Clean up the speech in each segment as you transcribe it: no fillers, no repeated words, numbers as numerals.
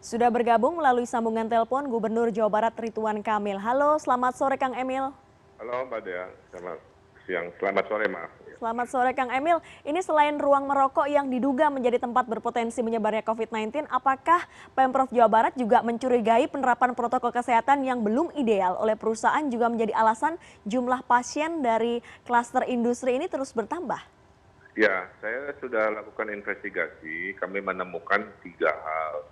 Sudah bergabung melalui sambungan telepon Gubernur Jawa Barat Ridwan Kamil. Halo, selamat sore Kang Emil. Halo Mbak Dea, selamat siang, selamat sore maaf. Selamat sore Kang Emil. Ini selain ruang merokok yang diduga menjadi tempat berpotensi menyebarnya COVID-19, apakah Pemprov Jawa Barat juga mencurigai penerapan protokol kesehatan yang belum ideal oleh perusahaan juga menjadi alasan jumlah pasien dari klaster industri ini terus bertambah? Ya, saya sudah lakukan investigasi, kami menemukan 3 hal.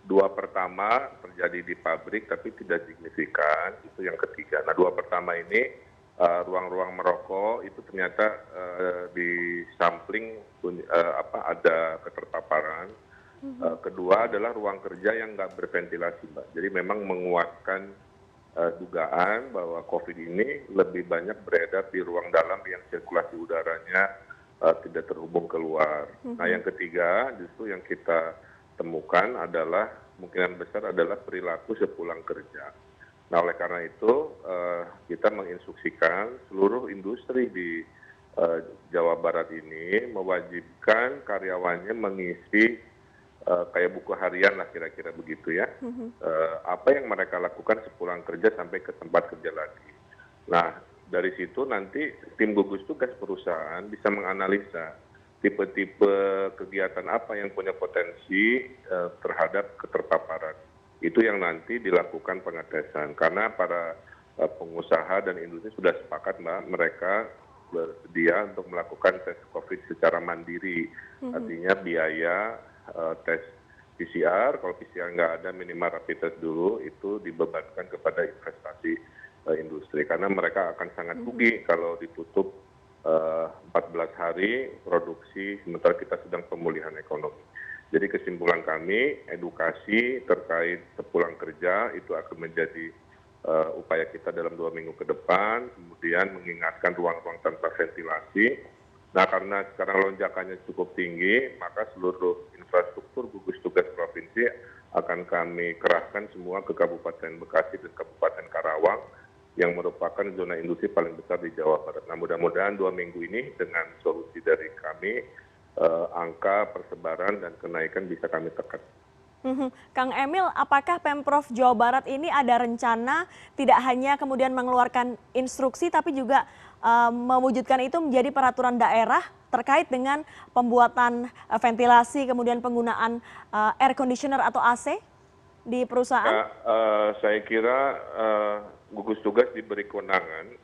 Dua pertama terjadi di pabrik tapi tidak signifikan, itu yang ketiga. Nah, dua pertama ini ruang-ruang merokok itu ternyata di sampling ada keterpaparan. Kedua adalah ruang kerja yang nggak berventilasi, Mbak. Jadi memang menguatkan dugaan bahwa COVID ini lebih banyak beredar di ruang dalam yang sirkulasi udaranya tidak terhubung keluar. Nah, yang ketiga justru yang kita temukan adalah kemungkinan besar adalah perilaku sepulang kerja. Nah, oleh karena itu kita menginstruksikan seluruh industri di Jawa Barat ini mewajibkan karyawannya mengisi kayak buku harian lah kira-kira begitu ya. Apa yang mereka lakukan sepulang kerja sampai ke tempat kerja lagi. Nah, dari situ nanti tim gugus tugas perusahaan bisa menganalisa tipe-tipe kegiatan apa yang punya potensi terhadap keterpaparan. Itu yang nanti dilakukan pengetesan. Karena para pengusaha dan industri sudah sepakat, Mbak, mereka bersedia untuk melakukan tes COVID secara mandiri. Artinya biaya tes PCR, kalau PCR nggak ada minimal rapid test dulu, itu dibebankan kepada investasi industri. Karena mereka akan sangat rugi kalau ditutup 14 hari produksi sementara kita sedang pemulihan ekonomi. Jadi kesimpulan kami, edukasi terkait sepulang kerja itu akan menjadi upaya kita dalam 2 minggu ke depan, kemudian mengingatkan ruang-ruang tanpa ventilasi. Nah, karena sekarang lonjakannya cukup tinggi, maka seluruh infrastruktur gugus tugas provinsi akan kami kerahkan semua ke Kabupaten Bekasi dan Kabupaten Karawang yang merupakan zona industri paling besar di Jawa Barat. Nah, mudah-mudahan 2 minggu ini dengan solusi dari kami, angka persebaran dan kenaikan bisa kami tekan. Kang Emil, apakah Pemprov Jawa Barat ini ada rencana tidak hanya kemudian mengeluarkan instruksi tapi juga mewujudkan itu menjadi peraturan daerah terkait dengan pembuatan ventilasi kemudian penggunaan air conditioner atau AC di perusahaan? Ya, saya kira gugus tugas diberi kewenangan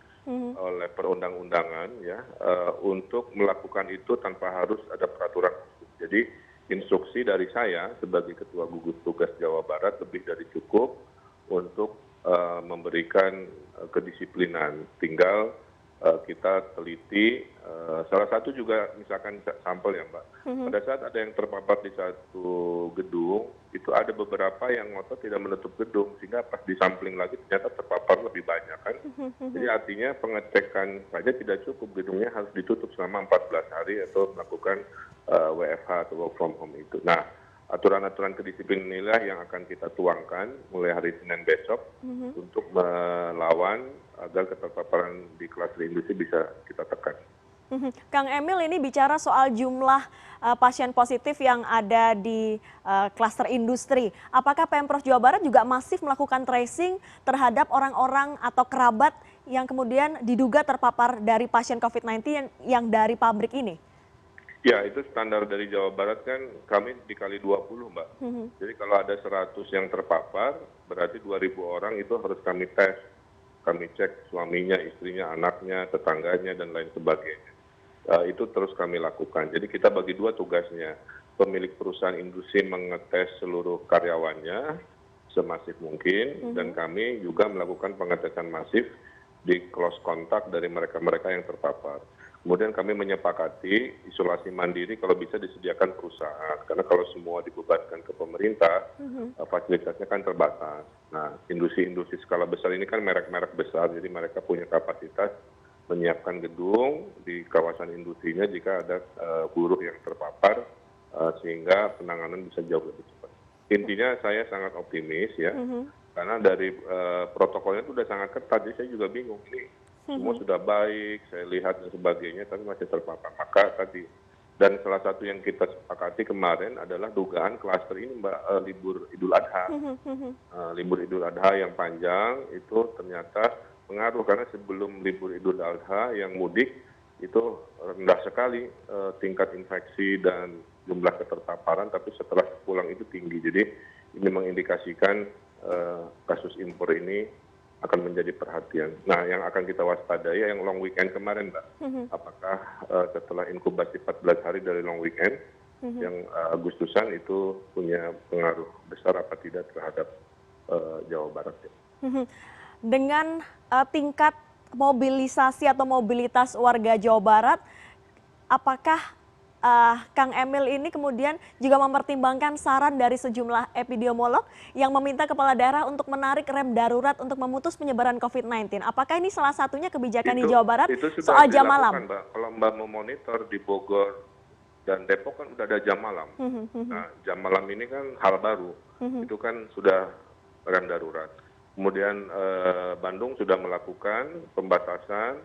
oleh perundang-undangan ya untuk melakukan itu tanpa harus ada peraturan khusus. Jadi instruksi dari saya sebagai Ketua Gugus Tugas Jawa Barat lebih dari cukup untuk memberikan kedisiplinan. Tinggal kita teliti, salah satu juga misalkan sampel ya Mbak, pada saat ada yang terpapar di satu gedung, itu ada beberapa yang ngotot tidak menutup gedung, sehingga pas disampling lagi ternyata terpapar lebih banyak kan. Jadi artinya pengecekan saja tidak cukup, gedungnya harus ditutup selama 14 hari atau melakukan WFH atau work from home itu. Nah, aturan-aturan kedisiplinan inilah yang akan kita tuangkan mulai hari Senin besok untuk melawan agar keterpaparan di klaster industri bisa kita tekan. Kang Emil, ini bicara soal jumlah pasien positif yang ada di klaster industri. Apakah Pemprov Jawa Barat juga masif melakukan tracing terhadap orang-orang atau kerabat yang kemudian diduga terpapar dari pasien COVID-19 yang dari pabrik ini? Ya, itu standar dari Jawa Barat kan kami dikali 20, Mbak. Jadi kalau ada 100 yang terpapar, berarti 2.000 orang itu harus kami tes. Kami cek suaminya, istrinya, anaknya, tetangganya, dan lain sebagainya. Itu terus kami lakukan. Jadi kita bagi dua tugasnya. Pemilik perusahaan industri mengetes seluruh karyawannya semasif mungkin, dan kami juga melakukan pengetesan masif di close contact dari mereka-mereka yang terpapar. Kemudian kami menyepakati isolasi mandiri kalau bisa disediakan perusahaan. Karena kalau semua dibebankan ke pemerintah, fasilitasnya kan terbatas. Nah, industri-industri skala besar ini kan merek-merek besar, jadi mereka punya kapasitas menyiapkan gedung di kawasan industrinya jika ada buruh yang terpapar, sehingga penanganan bisa jauh lebih cepat. Intinya saya sangat optimis ya, karena dari protokolnya itu sudah sangat ketat, jadi saya juga bingung ini semua sudah baik, saya lihat dan sebagainya, tapi masih terpapar. Maka tadi Dan salah satu yang kita sepakati kemarin adalah dugaan klaster ini, Mbak, libur Idul Adha. Libur Idul Adha yang panjang itu ternyata pengaruh, karena sebelum libur Idul Adha yang mudik itu rendah sekali tingkat infeksi dan jumlah keterpaparan, tapi setelah pulang itu tinggi. Jadi ini mengindikasikan kasus impor ini akan menjadi perhatian. Nah, yang akan kita waspadai yang long weekend kemarin, Mbak. Apakah setelah inkubasi 14 hari dari long weekend, yang Agustusan itu punya pengaruh besar apa tidak terhadap Jawa Barat? Dengan tingkat mobilisasi atau mobilitas warga Jawa Barat, apakah Kang Emil ini kemudian juga mempertimbangkan saran dari sejumlah epidemiolog yang meminta kepala daerah untuk menarik rem darurat untuk memutus penyebaran COVID-19. Apakah ini salah satunya kebijakan di Jawa Barat soal jam malam? Mbak. Kalau Mbak memonitor di Bogor dan Depok kan udah ada jam malam. Nah, jam malam ini kan hal baru. Itu kan sudah rem darurat. Kemudian Bandung sudah melakukan pembatasan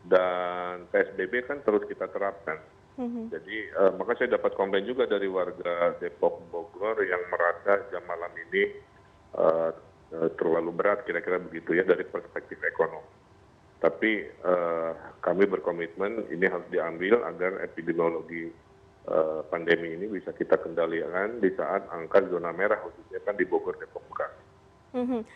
dan PSBB kan terus kita terapkan. Jadi maka saya dapat komplain juga dari warga Depok Bogor yang merasa jam malam ini terlalu berat, kira-kira begitu ya dari perspektif ekonomi. Tapi kami berkomitmen ini harus diambil agar epidemiologi pandemi ini bisa kita kendalikan di saat angka zona merah, khususnya kan di Bogor, Depok, Bekasi.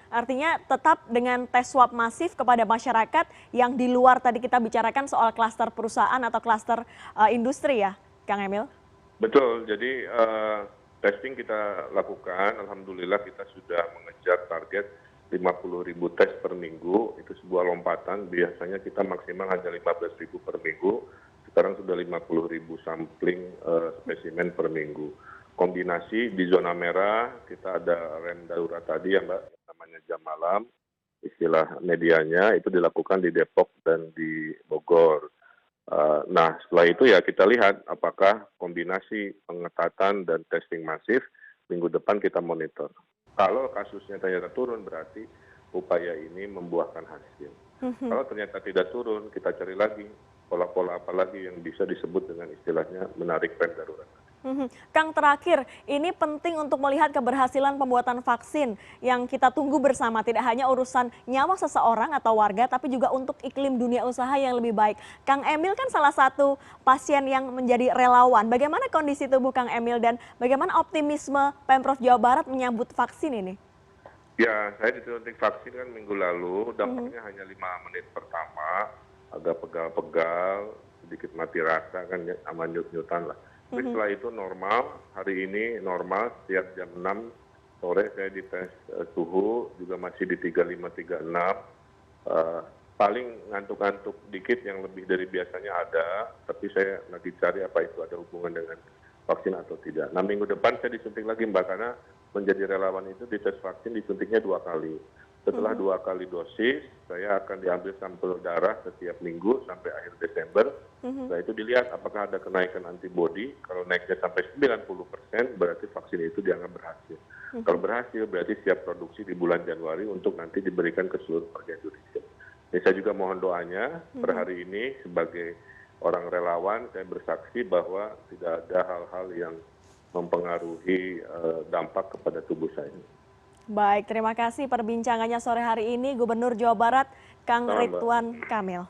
Artinya tetap dengan tes swab masif kepada masyarakat yang di luar tadi kita bicarakan soal klaster perusahaan atau klaster industri ya, Kang Emil? Betul, jadi testing kita lakukan, alhamdulillah kita sudah mengejar target 50.000 tes per minggu, itu sebuah lompatan, biasanya kita maksimal hanya 15.000 per minggu, sekarang sudah 50.000 sampling spesimen per minggu. Kombinasi di zona merah kita ada rem darurat tadi ya Mbak, namanya jam malam, istilah medianya itu dilakukan di Depok dan di Bogor. Nah setelah itu ya kita lihat apakah kombinasi pengetatan dan testing masif minggu depan kita monitor. Kalau kasusnya ternyata turun berarti upaya ini membuahkan hasil. Kalau ternyata tidak turun kita cari lagi pola-pola apa lagi yang bisa disebut dengan istilahnya menarik rem darurat. Kang, terakhir, ini penting untuk melihat keberhasilan pembuatan vaksin yang kita tunggu bersama. Tidak hanya urusan nyawa seseorang atau warga, tapi juga untuk iklim dunia usaha yang lebih baik. Kang Emil kan salah satu pasien yang menjadi relawan. Bagaimana kondisi tubuh Kang Emil dan bagaimana optimisme Pemprov Jawa Barat menyambut vaksin ini? Ya, saya disuntik vaksin kan minggu lalu, dampaknya hanya 5 menit pertama, agak pegal-pegal, sedikit mati rasa kan, sama nyut-nyutan lah. Tapi setelah itu normal, hari ini normal, setiap jam 6 sore saya dites suhu, juga masih di 35-36. Paling ngantuk-ngantuk dikit yang lebih dari biasanya ada, tapi saya lagi cari apa itu ada hubungan dengan vaksin atau tidak. Nah minggu depan saya disuntik lagi Mbak, karena menjadi relawan itu dites vaksin disuntiknya 2 kali. Setelah 2 kali dosis, saya akan diambil sampel darah setiap minggu sampai akhir Desember. Setelah itu dilihat apakah ada kenaikan antibodi. Kalau naiknya sampai 90%, berarti vaksin itu dianggap berhasil. Kalau berhasil, berarti siap produksi di bulan Januari untuk nanti diberikan ke seluruh warga Indonesia. Jadi saya juga mohon doanya, per hari ini sebagai orang relawan, saya bersaksi bahwa tidak ada hal-hal yang mempengaruhi dampak kepada tubuh saya. Baik, terima kasih perbincangannya sore hari ini Gubernur Jawa Barat, Kang Ridwan Kamil.